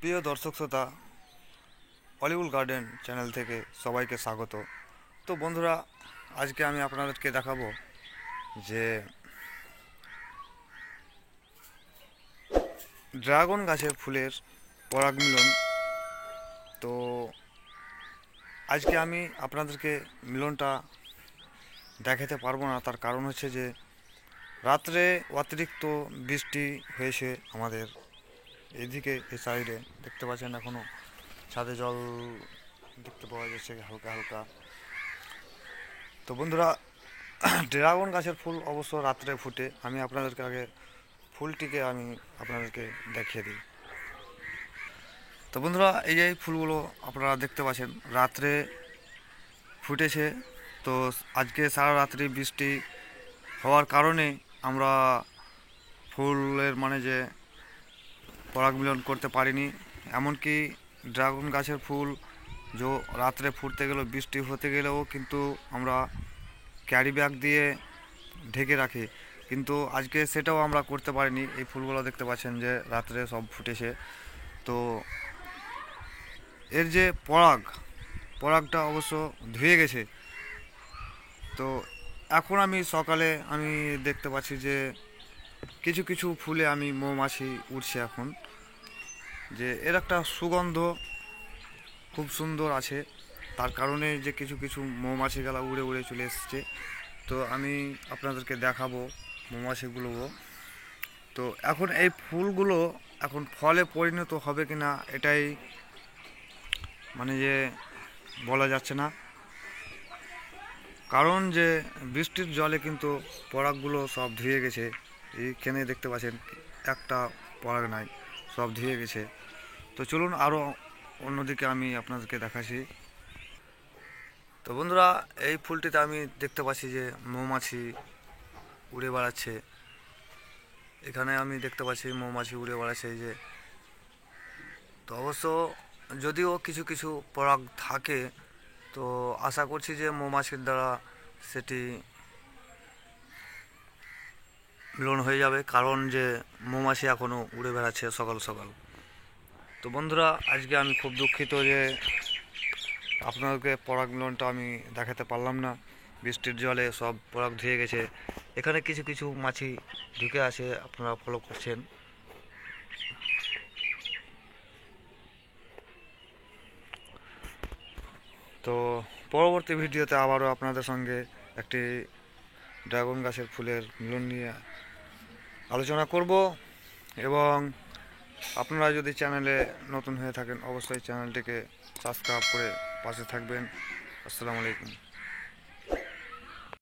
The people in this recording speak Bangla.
প্রিয় দর্শক শ্রোতা, অলিউড গার্ডেন চ্যানেল থেকে সবাইকে স্বাগত। তো বন্ধুরা, আজকে আমি আপনাদেরকে দেখাবো যে ড্রাগন গাছের ফুলের পরাগ মিলন। তো আজকে আমি আপনাদেরকে মিলনটা দেখাতে পারবো না, তার কারণ হচ্ছে যে রাত্রে অতিরিক্ত বৃষ্টি হয়েছে আমাদের এইদিকে, এই সাইডে দেখতে পাচ্ছেন এখনও ছাদে জল দেখতে পাওয়া যাচ্ছে হালকা হালকা। তো বন্ধুরা, ড্রাগন গাছের ফুল অবশ্য রাত্রে ফুটে। আমি আপনাদেরকে আগে ফুলটিকে আমি আপনাদেরকে দেখিয়ে দিই। তো বন্ধুরা, এই যে ফুলগুলো আপনারা দেখতে পাচ্ছেন রাত্রে ফুটেছে। তো আজকে সারা রাত্রি বৃষ্টি হওয়ার কারণে আমরা ফুলের যে পরাগ মিলন করতে পারিনি। এমনকি ড্রাগন গাছের ফুল রাত্রে ফুটতে গেলেও, বৃষ্টি হতে গেলেও কিন্তু আমরা ক্যারি ব্যাগ দিয়ে ঢেকে রাখি, কিন্তু আজকে সেটাও আমরা করতে পারিনি। এই ফুলগুলো দেখতে পাচ্ছেন যে রাত্রে সব ফুটেছে। তো এর যে পরাগটা অবশ্য ধুয়ে গেছে। তো এখন আমি সকালে দেখতে পাচ্ছি যে কিছু কিছু ফুলে মৌমাছি উঠছে এখন, যে এর একটা সুগন্ধ খুব সুন্দর আছে, তার কারণে যে কিছু কিছু মৌমাছিগুলো উড়ে উড়ে চলে এসছে। তো আমি আপনাদেরকে দেখাবো মৌমাছিগুলোও। তো এখন এই ফুলগুলো এখন ফলে পরিণত হবে কি না, এটাই যে বলা যাচ্ছে না। কারণ যে বৃষ্টির জলে কিন্তু পরাগগুলো সব ধুয়ে গেছে। এইখানে দেখতে পাচ্ছেন একটা পরাগ নাই, সব ধুয়ে গেছে। তো চলুন আরও অন্যদিকে আমি আপনাদেরকে দেখাচ্ছি। তো বন্ধুরা, এই ফুলটিতে আমি দেখতে পাচ্ছি যে মৌমাছি উড়ে বেড়াচ্ছে। এখানে আমি দেখতে পাচ্ছি মৌমাছি উড়ে বেড়াচ্ছে এই যে। তো অবশ্য যদিও কিছু কিছু পরাগ থাকে, তো আশা করছি যে মৌমাছির দ্বারা সেটি মিলন হয়ে যাবে, কারণ যে মৌমাছি এখনও উড়ে বেড়াচ্ছে সকাল সকাল। তো বন্ধুরা, আজকে আমি খুব দুঃখিত যে আপনাদেরকে পরাগ মিলনটা আমি দেখাতে পারলাম না। বৃষ্টির জলে সব পরাগ ধুয়ে গেছে। এখানে কিছু কিছু মাছি ঢুকে আছে, আপনারা ফলো করছেন। তো পরবর্তী ভিডিওতে আবারও আপনাদের সঙ্গে একটি ড্রাগন গাছের ফুলের মিলন নিয়ে আলোচনা করব। এবং আপনারা যদি চ্যানেলে নতুন হয়ে থাকেন, অবশ্যই চ্যানেলটিকে সাবস্ক্রাইব করে পাশে থাকবেন। আসসালামু আলাইকুম।